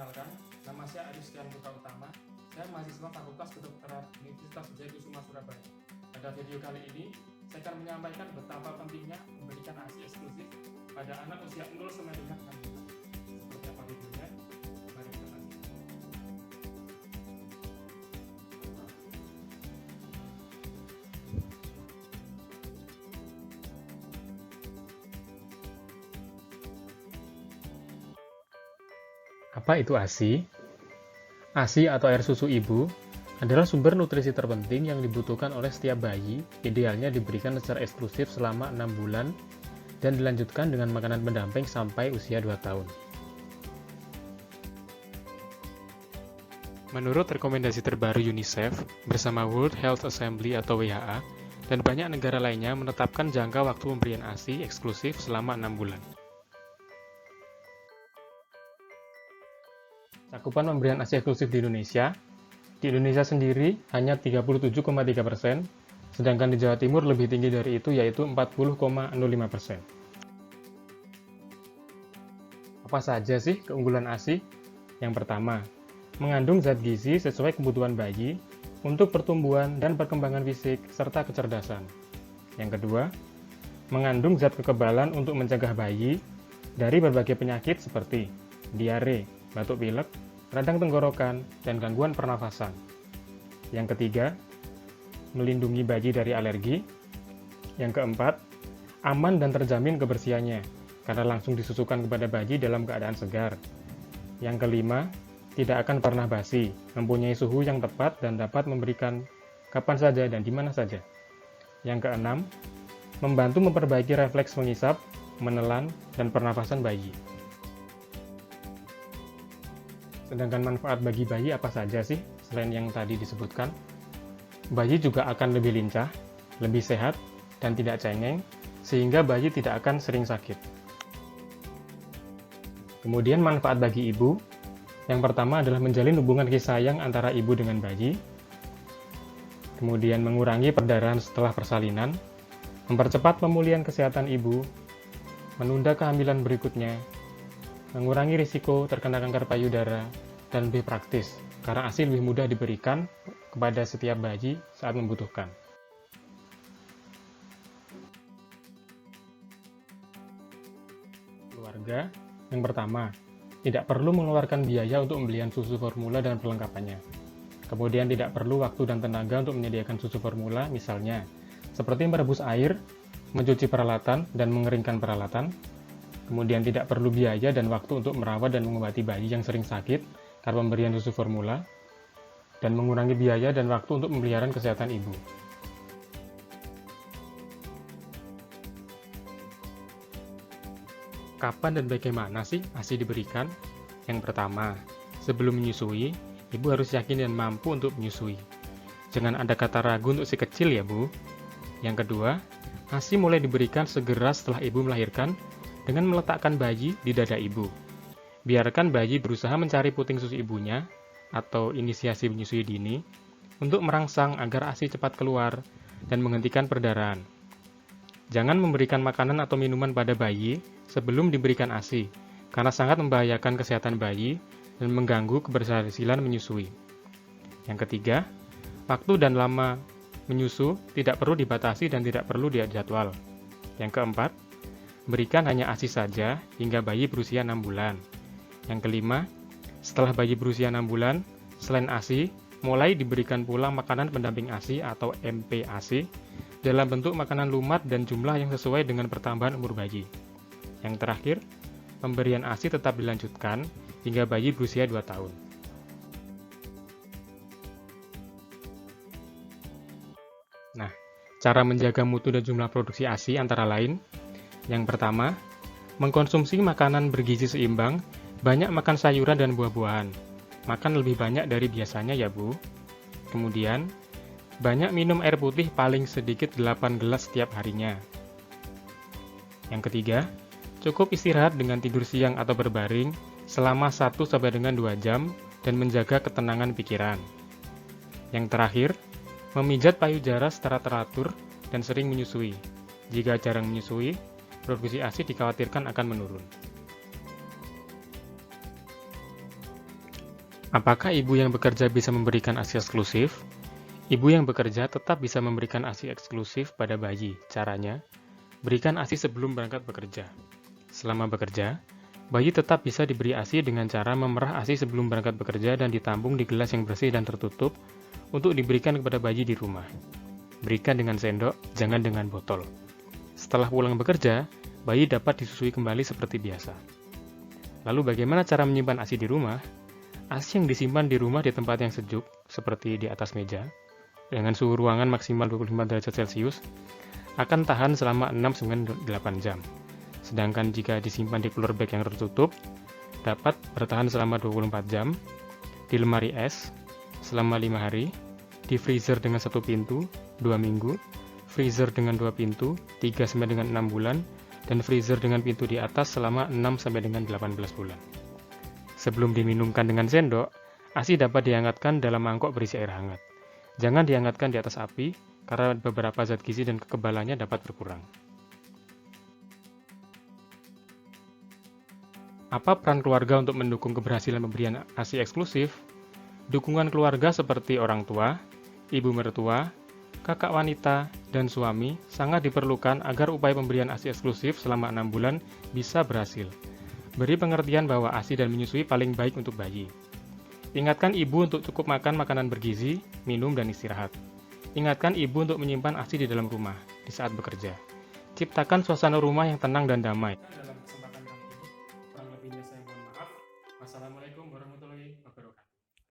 Perkenalkan, nama saya Ariskan Putra Utama. Saya mahasiswa Fakultas Kedokteran Universitas Wijayakusuma Surabaya. Pada video kali ini, saya akan menyampaikan betapa pentingnya memberikan ASI eksklusif pada anak usia 0 sampai dengan 6 bulan. Seperti apa videonya? Mari kita lanjut. Apa itu ASI? ASI atau air susu ibu adalah sumber nutrisi terpenting yang dibutuhkan oleh setiap bayi, idealnya diberikan secara eksklusif selama 6 bulan dan dilanjutkan dengan makanan pendamping sampai usia 2 tahun. Menurut rekomendasi terbaru UNICEF bersama World Health Assembly atau WHA dan banyak negara lainnya menetapkan jangka waktu pemberian ASI eksklusif selama 6 bulan. Cakupan pemberian ASI eksklusif di Indonesia sendiri hanya 37,3%, sedangkan di Jawa Timur lebih tinggi dari itu yaitu 40,05%. Apa saja sih keunggulan ASI? Yang pertama, mengandung zat gizi sesuai kebutuhan bayi untuk pertumbuhan dan perkembangan fisik serta kecerdasan. Yang kedua, mengandung zat kekebalan untuk mencegah bayi dari berbagai penyakit seperti diare, batuk pilek, radang tenggorokan, dan gangguan pernafasan. Yang ketiga, melindungi bayi dari alergi. Yang keempat, aman dan terjamin kebersihannya, karena langsung disusukan kepada bayi dalam keadaan segar. Yang kelima, tidak akan pernah basi, mempunyai suhu yang tepat dan dapat memberikan kapan saja dan di mana saja. Yang keenam, membantu memperbaiki refleks mengisap, menelan, dan pernafasan bayi. Sedangkan manfaat bagi bayi apa saja sih selain yang tadi disebutkan? Bayi juga akan lebih lincah, lebih sehat, dan tidak cengeng, sehingga bayi tidak akan sering sakit. Kemudian manfaat bagi ibu, yang pertama adalah menjalin hubungan kasih sayang antara ibu dengan bayi, kemudian mengurangi perdarahan setelah persalinan, mempercepat pemulihan kesehatan ibu, menunda kehamilan berikutnya, mengurangi risiko terkena kanker payudara, dan lebih praktis, karena ASI lebih mudah diberikan kepada setiap bayi saat membutuhkan. Keluarga, yang pertama, tidak perlu mengeluarkan biaya untuk pembelian susu formula dan perlengkapannya. Kemudian tidak perlu waktu dan tenaga untuk menyediakan susu formula, misalnya, seperti merebus air, mencuci peralatan, dan mengeringkan peralatan. Kemudian tidak perlu biaya dan waktu untuk merawat dan mengobati bayi yang sering sakit karena pemberian susu formula, dan mengurangi biaya dan waktu untuk pemeliharaan kesehatan ibu. Kapan dan bagaimana sih ASI diberikan? Yang pertama, sebelum menyusui, ibu harus yakin dan mampu untuk menyusui. Jangan ada kata ragu untuk si kecil ya bu. Yang kedua, ASI mulai diberikan segera setelah ibu melahirkan dengan meletakkan bayi di dada ibu. Biarkan bayi berusaha mencari puting susu ibunya atau inisiasi menyusui dini untuk merangsang agar ASI cepat keluar dan menghentikan perdarahan. Jangan memberikan makanan atau minuman pada bayi sebelum diberikan ASI, karena sangat membahayakan kesehatan bayi dan mengganggu keberhasilan menyusui. Yang ketiga, waktu dan lama menyusu tidak perlu dibatasi dan tidak perlu dijadwal. Yang keempat, berikan hanya ASI saja hingga bayi berusia 6 bulan. Yang kelima, setelah bayi berusia 6 bulan, selain ASI, mulai diberikan pula makanan pendamping ASI atau MPASI dalam bentuk makanan lumat dan jumlah yang sesuai dengan pertambahan umur bayi. Yang terakhir, pemberian ASI tetap dilanjutkan hingga bayi berusia 2 tahun. Nah, cara menjaga mutu dan jumlah produksi ASI antara lain, yang pertama, mengkonsumsi makanan bergizi seimbang, banyak makan sayuran dan buah-buahan. Makan lebih banyak dari biasanya ya bu. Kemudian, banyak minum air putih paling sedikit 8 gelas setiap harinya. Yang ketiga, cukup istirahat dengan tidur siang atau berbaring selama 1-2 jam dan menjaga ketenangan pikiran. Yang terakhir, memijat payudara secara teratur dan sering menyusui. Jika jarang menyusui, produksi ASI dikhawatirkan akan menurun. Apakah ibu yang bekerja bisa memberikan ASI eksklusif? Ibu yang bekerja tetap bisa memberikan ASI eksklusif pada bayi. Caranya, berikan ASI sebelum berangkat bekerja. Selama bekerja, bayi tetap bisa diberi ASI dengan cara memerah ASI sebelum berangkat bekerja dan ditampung di gelas yang bersih dan tertutup untuk diberikan kepada bayi di rumah. Berikan dengan sendok, jangan dengan botol. Setelah pulang bekerja, bayi dapat disusui kembali seperti biasa. Lalu bagaimana cara menyimpan ASI di rumah? ASI yang disimpan di rumah di tempat yang sejuk, seperti di atas meja, dengan suhu ruangan maksimal 25 derajat Celcius, akan tahan selama 6-8 jam. Sedangkan jika disimpan di cooler bag yang tertutup, dapat bertahan selama 24 jam, di lemari es, selama 5 hari, di freezer dengan 1 pintu, 2 minggu, freezer dengan 2 pintu, 3-6 bulan, dan freezer dengan pintu di atas selama 6-18 bulan. Sebelum diminumkan dengan sendok, ASI dapat dihangatkan dalam mangkok berisi air hangat. Jangan dihangatkan di atas api, karena beberapa zat gizi dan kekebalannya dapat berkurang. Apa peran keluarga untuk mendukung keberhasilan pemberian ASI eksklusif? Dukungan keluarga seperti orang tua, ibu mertua, kakak wanita, dan suami sangat diperlukan agar upaya pemberian ASI eksklusif selama 6 bulan bisa berhasil. Beri pengertian bahwa ASI dan menyusui paling baik untuk bayi. Ingatkan ibu untuk cukup makan makanan bergizi, minum, dan istirahat. Ingatkan ibu untuk menyimpan ASI di dalam rumah, di saat bekerja. Ciptakan suasana rumah yang tenang dan damai.